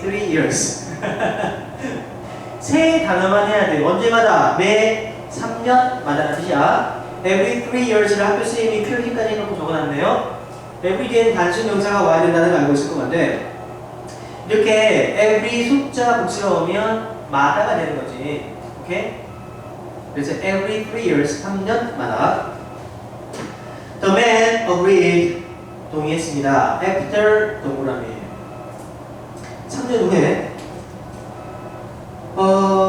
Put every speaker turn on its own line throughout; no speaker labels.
3 years. 세 단어만 해야 돼. 언제마다? 매 3년마다라는 뜻이야. every 3 years를 학교 선생님이 표기까지 해놓고 적어놨네요. every 뒤에는 단순 명사가 와야 된다는 걸 알고 있을 것 같은데 이렇게 every 숫자 복스러우면 마다가 되는 거지. 오케이? 그래서 every 3 years 3년마다 The man agreed 동의했습니다. After 동그라미 3년 후에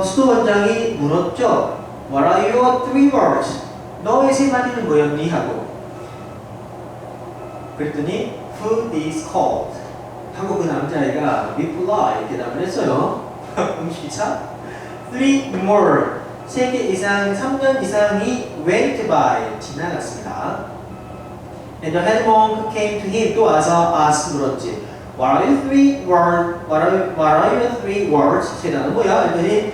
수도원장이 물었죠. What are your 3 words? 너의 세 마디는 뭐였니? 하고 그랬더니 Who is called? 하고 그 남자애가 reply 대답을 했어요. 음식이차 3 more 3개 이상 3년 이상이 went by 지나갔습니다. And the head monk came to him 또 와서 ask 물었지. What are your 3 words? What are your 3 words? 세 단어 뭐야? 그랬더니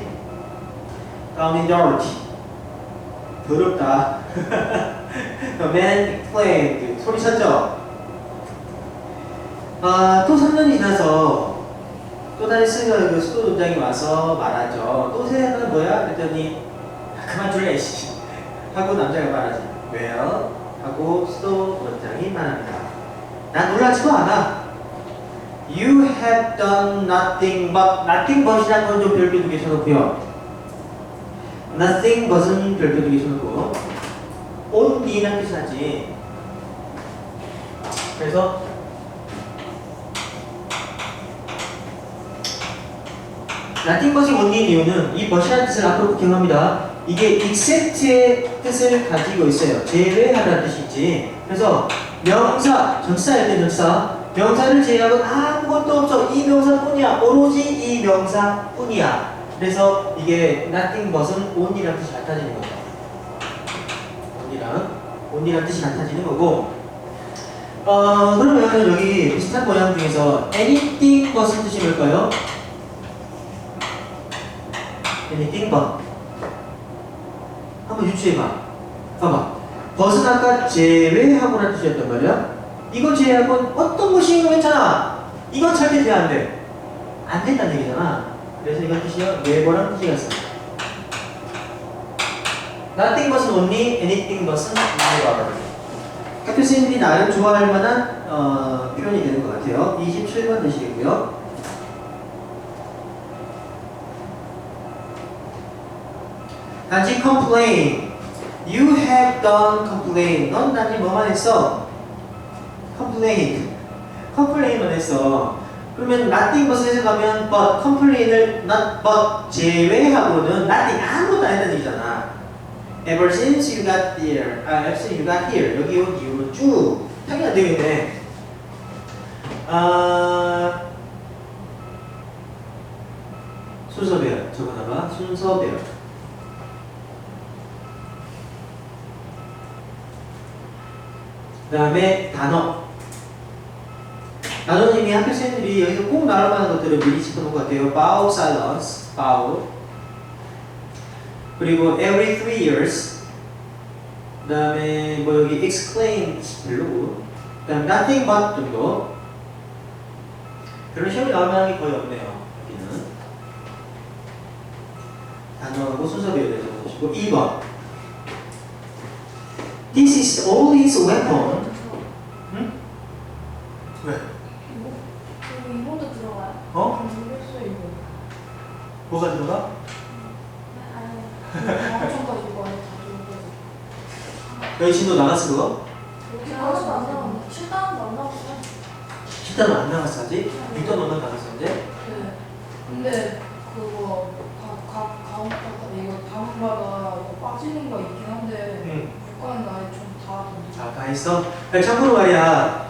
down and dirty 더럽다. The man exclaimed 소리쳤죠. 또 3년이 지나서 또 다시 그 수도원장이 와서 말하죠. 또 세 단어는 뭐야? 그랬더니 그만 줄래 씨 하고 남자가 말하지. Well 하고 수도원장이 말합니다. 난 놀라지도 않아. You have done nothing but nothing but이라는 건 좀 별표 두개 쳐놓고요. nothing but은 별표 두개 쳐놓고 only라는 뜻이 나지. 그래서 nothing but이 only인 이유는 이 but이라는 뜻을 앞으로 기억합니다. 이게 except의 뜻을 가지고 있어요. 제외하라는 뜻이지. 그래서 명사, 전치사일 때 전치사, 명사를 제외하고 아무것도 없어. 이 명사뿐이야. 오로지 이 명사뿐이야. 그래서 이게 nothing but은 only라는 뜻이 나타지는 거죠. only라는 뜻이 나타지는 거고. 그러면 여기 비슷한 모양 중에서 anything but은 뜻이 뭘까요? anything but. 한번 유추해봐. 봐봐. 벗은 아까 제외하고라는 뜻이었단 말이야. 이거 제외하고 어떤 것이 괜찮아. 이건 절대 제외 안 돼. 안 된다는 얘기잖아. 그래서 이건 뜻이요. never라는 뜻이 갔어. nothing but은 only, anything but은 never. 학교 선생님들이 나름 좋아할 만한 표현이 되는 것 같아요. 27번 되시겠고요. 단지 complain. You have done complain. 넌 단지 뭐만 했어? complain만 했어. 그러면 nothing but 해석하면 but complain을 not but 제외하고는 nothing 아무것도 안 했다는 얘기잖아. Ever since you got here, ever since you got here 여기 온 이후로 쭉 당연히 안 되겠네. 순서별 적어놔봐. 순서별. 그 다음에 단어님이 학교 선생님들이 여기서 꼭 나올 만한 것들을 미리 짚어놓은 것 같아요. Bow silence, bow. 그리고 every 3 years. 그 다음에 뭐 여기 exclaim 별로고. 그 다음 nothing but 정도. 별로 시험에 나올 만한 게 거의 없네요. 여기는. 단어하고 순서별에 대해서 보시고 2번. This is all his weapon. 응? 왜?
이모도 들어가요?
어?
모르겠어요 이거.
뭐가 들어가?
엄청 더 이거 아니야?
여기 진도 나갔어 그거?
나가지도 안 나왔는데 7단도 안 나왔어요?
10단은 안 나갔어 아직? 6단 넘어 나갔었는데?
네. 근데 그거 가운데 이거 다음마다 이거 빠지는 거 있긴 한데
응.
국가는 아예 좀다 던지고.
다 했어? 참고로 말이야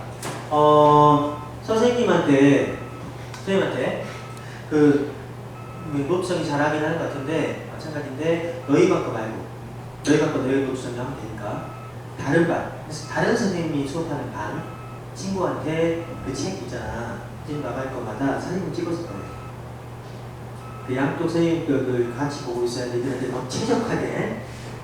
선생님한테 그 노트성이 잘하긴 하는 것 같은데 마찬가지인데 너희 반 거 말고 너희 반 거 너희 노트성이 하면 되니까 다른 반 그래서 다른 선생님이 수업하는 반 친구한테 그 책 있잖아 선생님 나갈 거마다 사진을 찍었을 거예요. 그 양쪽 선생님들 같이 보고 있어야 돼. 애들한테 너무 최적화된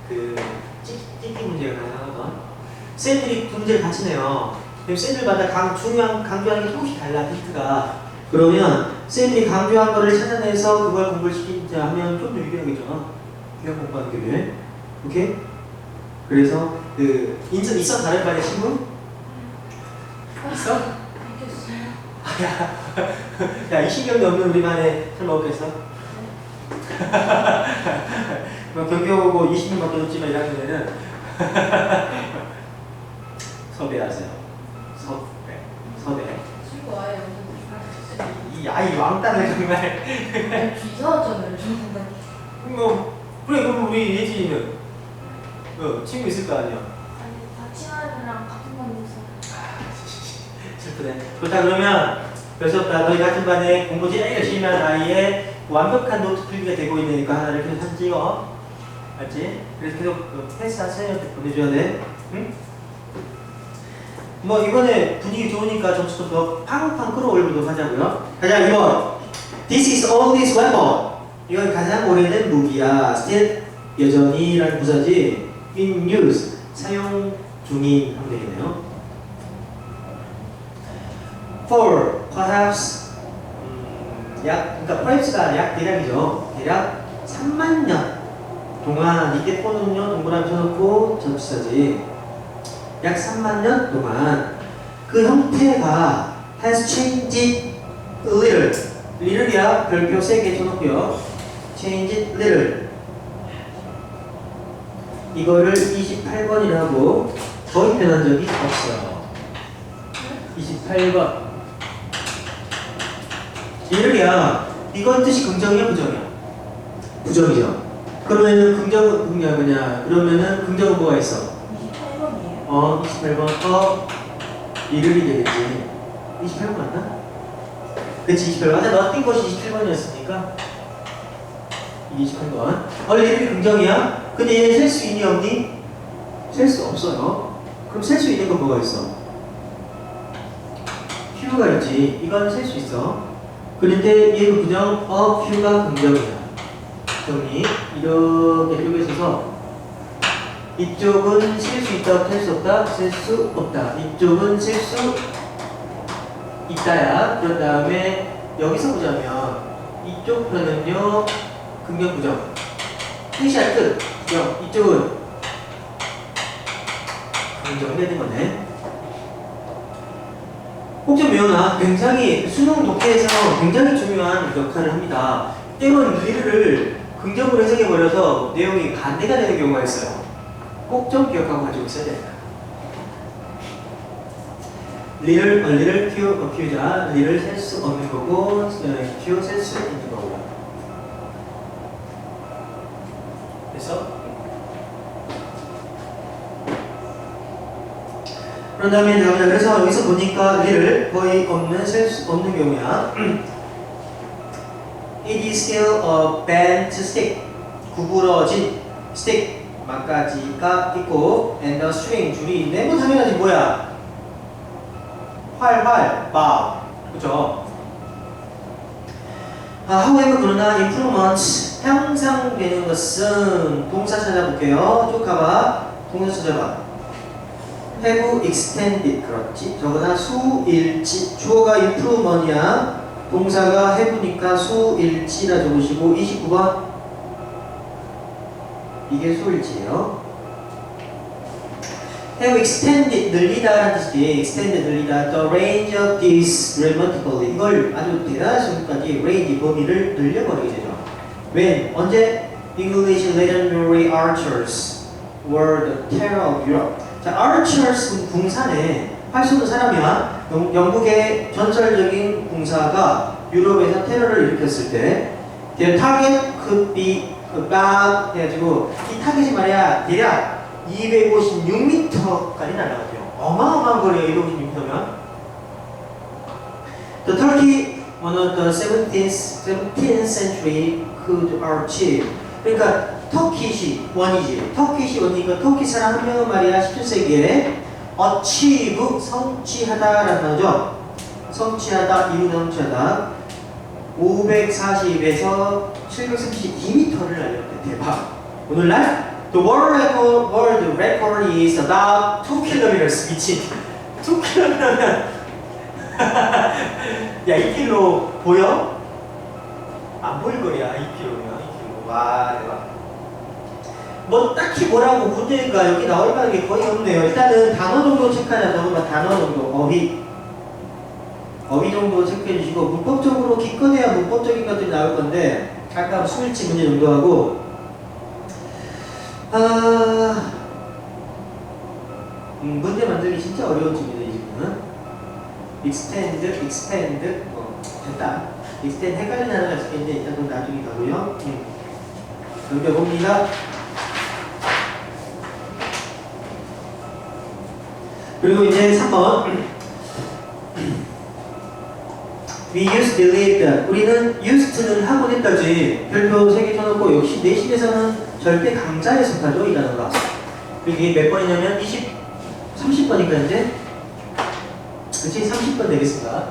그 찍기 문제가 가능하거든. 쌤들이 문제를 같이 내요. 그럼 쌤들마다 강조하는 게 조금씩 달라. 힌트가 그러면 쌤이 강조한 거를 찾아내서 그걸 공부를 시키자 하면 좀 더 유리하겠잖아. 그냥 공부하는 게. 오케이? 그래서 그 인천 있어? 다른 반의 친구? 있어?
알겠어요.
야, 이 신경이 없는 우리 반에 설마 없겠어? 뭐 경교고 20년밖에 없지만 1학년에는 섭외하세요. 섭외.
친구 아예 무슨
이 아이 왕따는 정말.
이사왔잖아요. 저는.
뭐 그래 그럼 우리 예진이는 친구 있을 거 아니야.
아니 박치환이랑 같은 반이었어.
슬프네. 좋다. 그러면 별수없다. 너희 같은 반에 공부 제일 열심히 하는 아이의 완벽한 노트 필기가 되고 있으니까 하나를 계속 사진 찍어. 알지? 그래서 계속 패스하세요. 보내줘야 돼. 응? 뭐 이번에 분위기 좋으니까 점수도 더 팡팡 끌어올리도록 하자고요. 가자 2번. This is oldest weapon. 이건 가장 오래된 무기야. Still 여전히라는 부사지. In use 사용 중인 하면 되겠네요. For perhaps 약 그러니까 perhaps가 약 대략이죠. 대략 3만 년 동안 이때 포는요 동그라미 쳐놓고 접시사지. 약 3만 년 동안 그 형태가 has changed a little. little이야 별표 3개 쳐놓고요. changed little. 이거를 28번이라고 거의 변한 적이 없어요. 28번. little이야. 이건 뜻이 긍정이야 부정이야? 부정이죠. 그러면은 긍정은 뭐냐? 그러면은 긍정은 뭐가 있어?
28번이에요.
28번 리를이 되겠지. 28번 맞나? 그치 28번. 맞아. 너 뛴 것이 28번이었으니까 이게 28번. 리를이 긍정이야? 근데 얘는 셀 수 있니 없니? 셀 수 없어요. 그럼 셀 수 있는 건 뭐가 있어? Q가 있지. 이건 셀 수 있어. 그런데 얘는 부정, Q가 긍정이야. 정리. 이렇게 쪼개서서 이쪽은 셀 수 있다, 셀 수 없다, 셀 수 없다. 이쪽은 셀 수 있다야. 그런 다음에 여기서 보자면 이쪽 편은요 긍정 부정. 뜻이야 뜻. 이쪽은 긍정 되는 거네. 꼭 좀 외워놔. 굉장히 수능 독해에서 굉장히 중요한 역할을 합니다. 때로는 리를 긍정으로 해석해버려서 내용이 반대가 되는 경우가 있어요. 꼭 좀 기억하고 가지고 있어야 됩니다. 리를 Q자, 리를 셀 수 없는 거고, Q 셀 수 있는 거고요. 그래서 그런 다음에 나오자. 그래서 여기서 보니까 리를 거의 없는, 셀 수 없는 경우야. It is still a bent stick. 구부러진 stick. 막가지가 있고, and the string. 줄이 있네. 뭐 당연하지 뭐야? 활, 바. 그쵸? however, 그러나 improvement. 향상되는 것은 동사 찾아볼게요. 쭉 가봐. 동사 찾아봐. have extended. 그렇지. 저거나 수일치. 주어가 improvement이야. 동사가 have니까 수일치라 적으시고 29번. 이게 수일치예요. have extended. 늘리다라는 뜻이지. extended 늘리다. the range of this remarkably. 이걸 아주 대단한 순간까지 range 범위를 늘려버리게 되죠. when? 언제? English legendary archers were the terror of Europe. 자, archers 궁사네. 활 쏘는 사람이야. 영국의 전설적인 궁사가 유럽에서 테러를 일으켰을 때 their target could be about 해가지고 이 타겟이 말이야 대략 256m까지 날아가죠. 어마어마한 거리야 256m면. The Turkey on the 17th century could achieve. 그러니까 터키시 원이지. 터키시 원이니까 터키 사람 한 명은 말이야 17세기에 achieve 성취하다라는 단어죠. 성취하다, 이루다, 성취하다. 540에서 732m를 날렸대. 대박. 오늘날 the world record is about 2 kilometers. 미친. 2 kilometer면 야, 2kg 보여? 안 보일 거야, 2kg면. 2kg. 와, 대박. 뭐 딱히 뭐라고 문제가 여기 나올 만한 게 거의 없네요. 일단은 단어 정도 체크하자. 적으면 단어 정도, 어휘 정도 체크해 주시고, 문법적으로 기껏해야 문법적인 것들이 나올 건데, 아까 수일치 문제 정도 하고, 문제 만들기 진짜 어려운 중이네, 이 집은. expand, 됐다. extend 헷갈리는 하나가 있었는데, 일단 그건 나중에 가고요. 넘겨봅니다. 그리고 이제 3번. We used to believe that. 우리는 used는 하곤 했다지. 별표 3개 쳐놓고 역시 내신에서는 절대 강자에 속하죠, 이 단어가. 이게 몇 번이냐면 30번인가 이제? 그치? 30번 되겠습니다.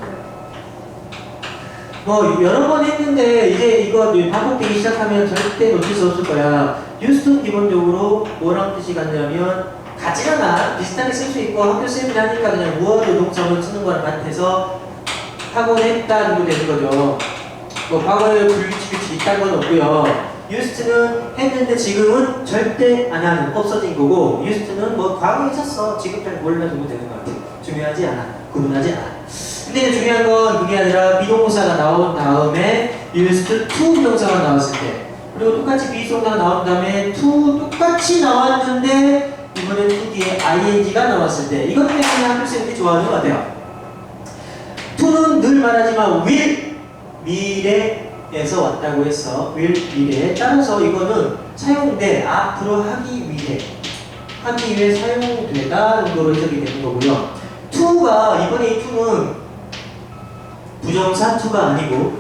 뭐 여러 번 했는데 이제 이거 반복되기 시작하면 절대 놓칠 수 없을 거야. used는 기본적으로 뭐랑 뜻이 같냐면 같진 않아. 비슷하게 쓸 수 있고 학교 쌤이 하니까 그냥 무어도 동사로 쓰는 거랑 같아서 하곤 했다 정도 되는 거죠. 뭐 과거에 불규칙이 있다는 건 없고요. used는 했는데 지금은 절대 안 하는, 없어진 거고, used는 뭐 과거에 있었어. 지금 잘 몰라 정도 되는 것 같아. 중요하지 않아. 구분하지 않아. 근데 이제 중요한 건 그게 아니라 비동사가 나온 다음에 used to 동사가 나왔을 때, 그리고 똑같이 비동사가 나온 다음에 to 똑같이 나왔는데 이번엔 to 뒤에 ing가 나왔을 때, 이것 때문에 학교생들이 좋아하는 것 같아요. to는 늘 말하지만 will, 미래에서 왔다고 했어. will, 미래. 따라서 이거는 사용돼, 앞으로 하기 위해 사용되다 정도로 해석이 되는 거고요. to가, 이번에 이 to는 부정사 to가 아니고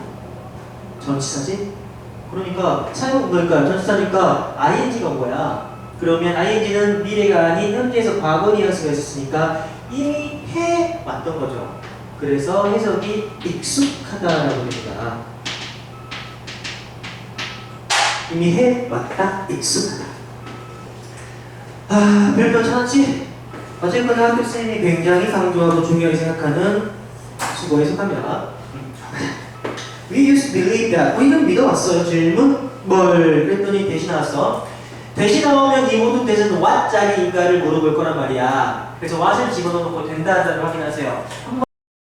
전치사지? 그러니까 전치사니까 ing가 온 거야. 그러면 ing는 미래가 아닌 현재에서 과거 뉘앙스가 있었으니까 이미 해왔던 거죠. 그래서 해석이 익숙하다라고 됩니다. 이미 해왔다, 익숙하다. 별표 천원치? 어쨌거나 학교쌤이 굉장히 강조하고 중요하게 생각하는 수고 해석합니다. We used to believe that. 우리는 믿어왔어요. 질문? 뭘? 그랬더니 대시 나왔어. 대시 나오면 이 모든 대신 what 짝인가를 물어볼 거란 말이야. 그래서 what을 집어넣고 된다, 한다를 확인하세요.